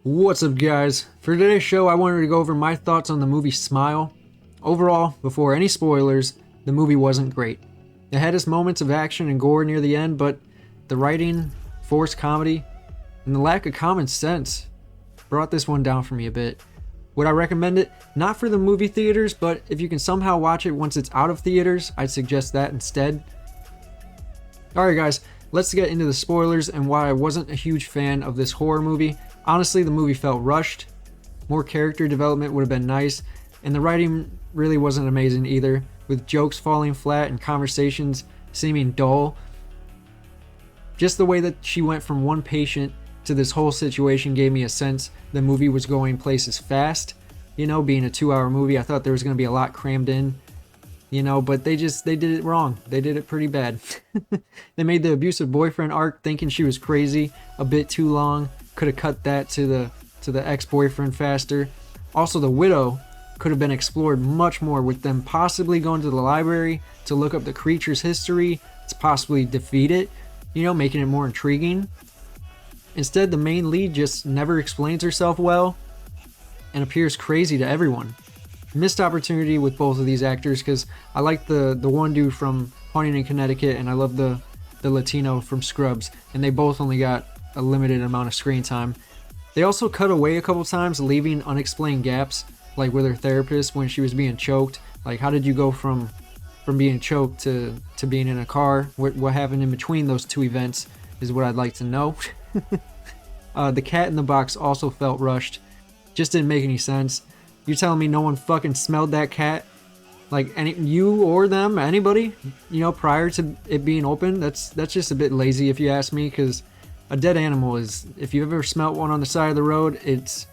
What's up, guys? For today's show, I wanted to go over my thoughts on the movie Smile. Overall, before any spoilers, the movie wasn't great. It had its moments of action and gore near the end, but the writing, forced comedy, and the lack of common sense brought this one down for me a bit. Would I recommend it? Not for the movie theaters, but if you can somehow watch it once it's out of theaters, I'd suggest that instead. Alright guys, let's get into the spoilers and why I wasn't a huge fan of this horror movie. Honestly, the movie felt rushed. More character development would have been nice, and the writing really wasn't amazing either, with jokes falling flat and conversations seeming dull. Just the way that she went from one patient to this whole situation gave me a sense the movie was going places fast. You know, being a 2-hour movie, I thought there was going to be a lot crammed in. You know, but they did it wrong. They did it pretty bad. They made the abusive boyfriend arc thinking she was crazy a bit too long. Could have cut that to the ex-boyfriend faster. Also, the widow could have been explored much more, with them possibly going to the library to look up the creature's history to possibly defeat it, you know, making it more intriguing. Instead, the main lead just never explains herself well and appears crazy to everyone. Missed opportunity with both of these actors, because I like the one dude from Haunting in Connecticut and I love the Latino from Scrubs, and they both only got a limited amount of screen time. They also cut away a couple times, leaving unexplained gaps, like with her therapist when she was being choked. Like, how did you go from being choked to being in a car? What happened in between those two events is what I'd like to know. The cat in the box also felt rushed. Just didn't make any sense. You're telling me no one fucking smelled that cat? Like, you or them, anybody, you know, prior to it being open? That's just a bit lazy if you ask me, because a dead animal is, if you've ever smelt one on the side of the road, it's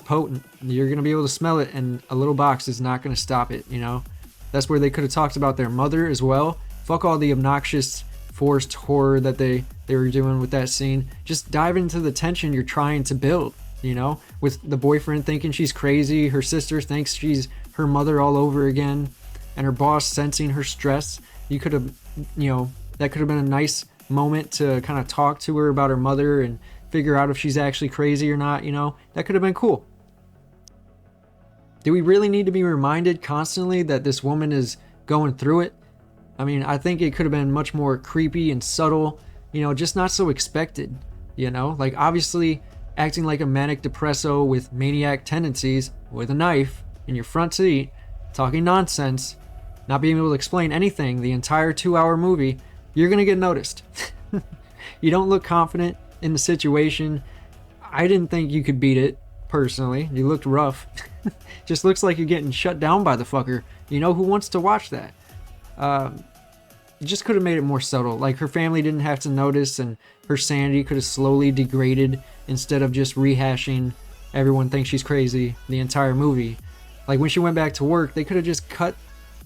potent. You're going to be able to smell it, and a little box is not going to stop it, you know? That's where they could have talked about their mother as well. Fuck all the obnoxious forced horror that they were doing with that scene. Just dive into the tension you're trying to build, you know? With the boyfriend thinking she's crazy, her sister thinks she's her mother all over again, and her boss sensing her stress. You could have, you know, that could have been a nice moment to kind of talk to her about her mother and figure out if she's actually crazy or not, you know? That could have been cool. Do we really need to be reminded constantly that this woman is going through it? I mean, I think it could have been much more creepy and subtle, you know, just not so expected, you know? Like, obviously, acting like a manic depresso with maniac tendencies with a knife in your front seat, talking nonsense, not being able to explain anything the entire 2-hour movie, you're gonna get noticed. You don't look confident in the situation. I didn't think you could beat it, personally. You looked rough. Just looks like you're getting shut down by the fucker. You know, who wants to watch that? You just could have made it more subtle. Like, her family didn't have to notice, and her sanity could have slowly degraded instead of just rehashing everyone thinks she's crazy the entire movie. Like, when she went back to work, they could have just cut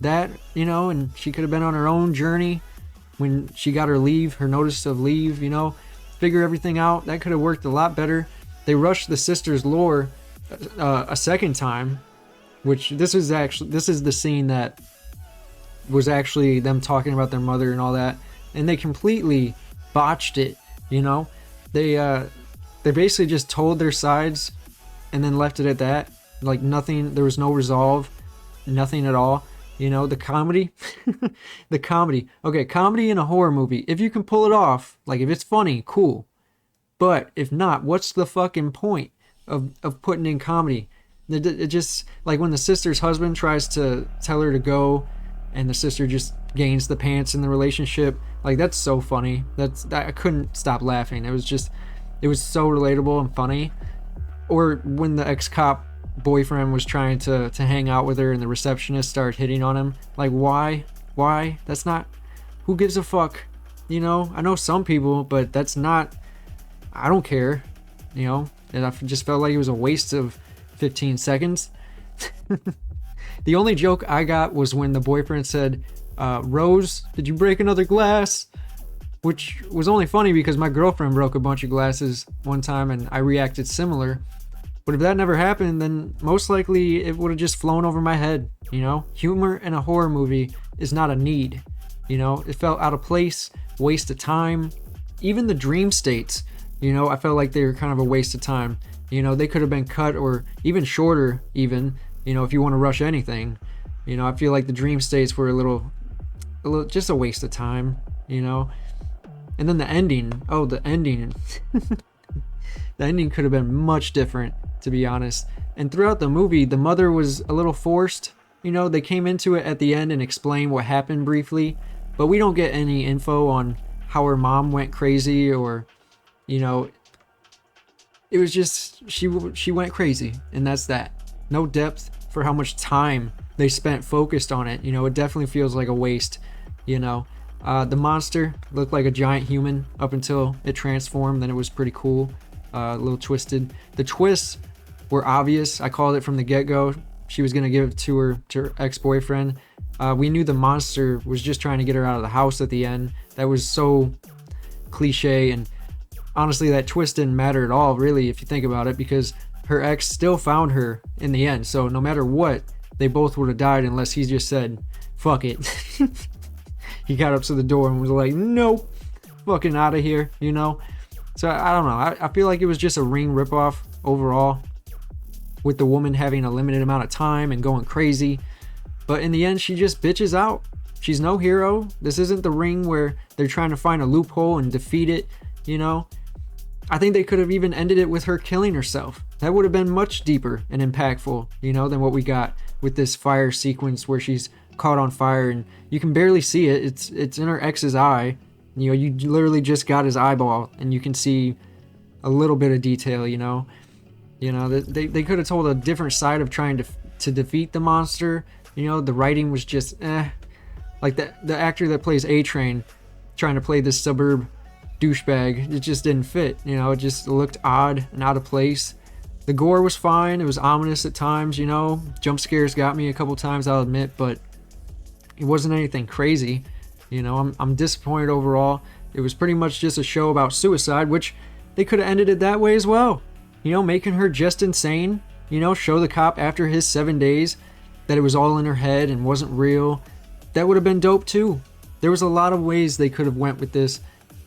that, you know, and she could have been on her own journey. When she got her leave, her notice of leave, you know, figure everything out. That could have worked a lot better. They rushed the sisters' lore a second time, which this is the scene that was actually them talking about their mother and all that, and they completely botched it. You know, they basically just told their sides and then left it at that. Like, nothing. There was no resolve, nothing at all. You know, the comedy, the comedy. Okay, comedy in a horror movie. If you can pull it off, like, if it's funny, cool. But if not, what's the fucking point of putting in comedy? It just, like, when the sister's husband tries to tell her to go, and the sister just gains the pants in the relationship. Like, that's so funny. I couldn't stop laughing. It was so relatable and funny. Or when the ex-cop boyfriend was trying to hang out with her and the receptionist started hitting on him. Like, why? That's not, who gives a fuck? You know, I know some people, but that's not, I don't care, you know? And I just felt like it was a waste of 15 seconds. The only joke I got was when the boyfriend said, Rose, did you break another glass? Which was only funny because my girlfriend broke a bunch of glasses one time and I reacted similar. But if that never happened, then most likely it would have just flown over my head, you know? Humor in a horror movie is not a need, you know? It felt out of place, waste of time. Even the dream states, you know, I felt like they were kind of a waste of time. You know, they could have been cut or even shorter, even, you know, if you want to rush anything. You know, I feel like the dream states were a little just a waste of time, you know. And then the ending, oh, the ending. The ending could have been much different, to be honest. And throughout the movie, the mother was a little forced. You know, they came into it at the end and explained what happened briefly, but we don't get any info on how her mom went crazy, or, you know, it was just she went crazy, and that's that. No depth for how much time they spent focused on it. You know, it definitely feels like a waste, you know. The monster looked like a giant human up until it transformed, then it was pretty cool. A little twisted. The twists were obvious. I called it from the get-go. She was gonna give it to her ex-boyfriend. We knew the monster was just trying to get her out of the house at the end. That was so cliche, and honestly, that twist didn't matter at all, really, if you think about it, because her ex still found her in the end. So no matter what, they both would have died unless he just said, "Fuck it." He got up to the door and was like, "Nope, fucking out of here," you know. So I don't know. I feel like it was just a Ring ripoff overall, with the woman having a limited amount of time and going crazy. But in the end, she just bitches out. She's no hero. This isn't the Ring where they're trying to find a loophole and defeat it, you know. I think they could have even ended it with her killing herself. That would have been much deeper and impactful, you know, than what we got with this fire sequence where she's caught on fire and you can barely see it. It's in her ex's eye. You know, you literally just got his eyeball and you can see a little bit of detail, you know. You know, they could have told a different side of trying to defeat the monster. You know, the writing was just like the actor that plays A-Train trying to play this suburb douchebag, it just didn't fit. You know, it just looked odd and out of place. The gore was fine. It was ominous at times, you know. Jump scares got me a couple times, I'll admit, but it wasn't anything crazy. You know, I'm disappointed overall. It was pretty much just a show about suicide, which they could have ended it that way as well. You know, making her just insane. You know, show the cop after his 7 days that it was all in her head and wasn't real. That would have been dope too. There was a lot of ways they could have went with this,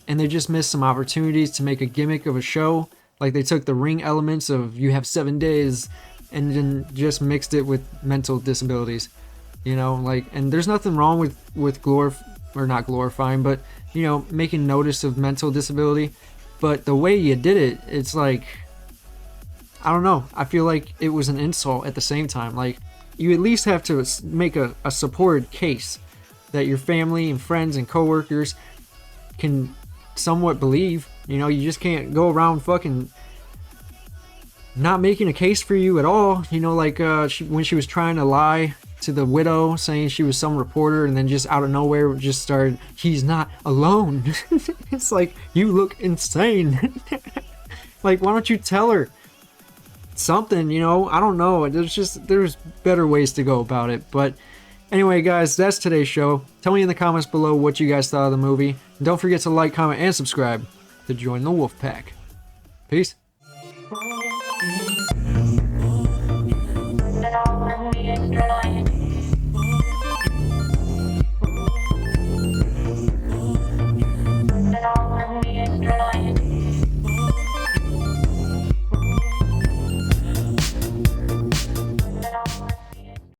and they just missed some opportunities to make a gimmick of a show. Like they took the Ring elements of you have 7 days and then just mixed it with mental disabilities. You know, like, and there's nothing wrong with not glorifying, but, you know, making notice of mental disability. But the way you did it, it's like, I don't know. I feel like it was an insult at the same time. Like, you at least have to make a supported case that your family and friends and coworkers can somewhat believe. You know, you just can't go around fucking not making a case for you at all. You know, like when she was trying to lie to the widow, saying she was some reporter, and then just out of nowhere just started, "He's not alone." It's like, you look insane. Like, why don't you tell her something, you know? I don't know. There's better ways to go about it. But anyway, guys, that's today's show. Tell me in the comments below what you guys thought of the movie. And don't forget to like, comment, and subscribe to join the Wolf Pack. Peace. Thank you.